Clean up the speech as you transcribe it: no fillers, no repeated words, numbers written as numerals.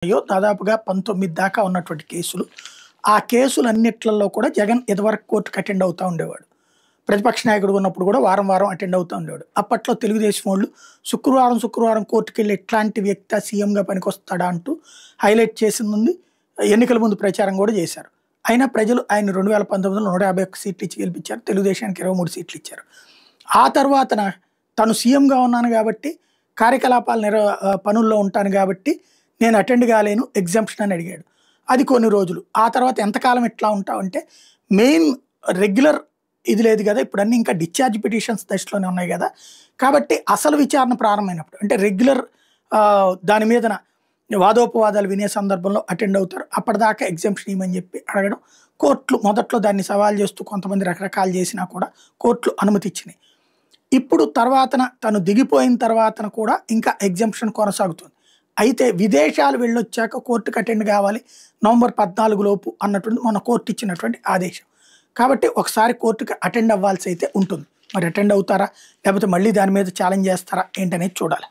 దాదాపుగా 19 దాకా ఉన్నటువంటి కేసులు. ఆ కేసులన్నిట్లలో కూడా జగన్ ఇదివరకు కోర్టుకి అటెండ్ అవుతా ఉండేవాడు. ప్రతిపక్ష నాయకుడు ఉన్నప్పుడు కూడా వారం, వారం అటెండ్ అవుతా ఉండేవాడు. అప్పట్లో తెలుగుదేశం వోళ్ళు శుక్రవారం కోర్టుకెళ్ళి ఎట్లాంటి వ్యక్తి సీఎంగా పనికొస్తాడా అంటూ హైలైట్ చేసిందుంది. ఎన్నికల ముందు ప్రచారం కూడా చేశారు. అయినా ప్రజలు ఆయన 2019లో 151 సీట్లు ఇచ్చి గెలిపించారు. తెలుగుదేశానికి 23 సీట్లు ఇచ్చారు. ఆ తర్వాతన తను సీఎంగా ఉన్నాను కాబట్టి పనుల్లో ఉంటాను కాబట్టి నేను అటెండ్ కాలేను ఎగ్జామ్షన్ అని అడిగాడు. అది కొన్ని రోజులు. ఆ తర్వాత ఎంతకాలం ఎట్లా ఉంటావంటే మెయిన్ రెగ్యులర్ ఇది లేదు కదా! ఇప్పుడు అన్నీ ఇంకా డిశ్చార్జ్ పిటిషన్స్ దశలోనే ఉన్నాయి కదా! కాబట్టి అసలు విచారణ ప్రారంభమైనప్పుడు అంటే రెగ్యులర్ దాని మీదన వాదోపవాదాలు వినే సందర్భంలో అటెండ్ అవుతారు. అప్పటిదాకా ఎగ్జామ్షన్ ఇవ్వమని చెప్పి అడగడం. కోర్టులు మొదట్లో దాన్ని సవాల్ చేస్తూ కొంతమంది రకరకాలు చేసినా కూడా కోర్టులు అనుమతి ఇచ్చినాయి. ఇప్పుడు తర్వాతన తను దిగిపోయిన తర్వాతన కూడా ఇంకా ఎగ్జామ్షన్ కొనసాగుతుంది. అయితే విదేశాలు వెళ్ళొచ్చాక కోర్టుకి అటెండ్ కావాలి నవంబర్ 14 లోపు అన్నటువంటి మన కోర్టు ఇచ్చినటువంటి ఆదేశం. కాబట్టి ఒకసారి కోర్టుకి అటెండ్ అవ్వాల్సి అయితే ఉంటుంది. మరి అటెండ్ అవుతారా? లేకపోతే మళ్ళీ దాని మీద ఛాలెంజ్ చేస్తారా ఏంటనేది చూడాలి.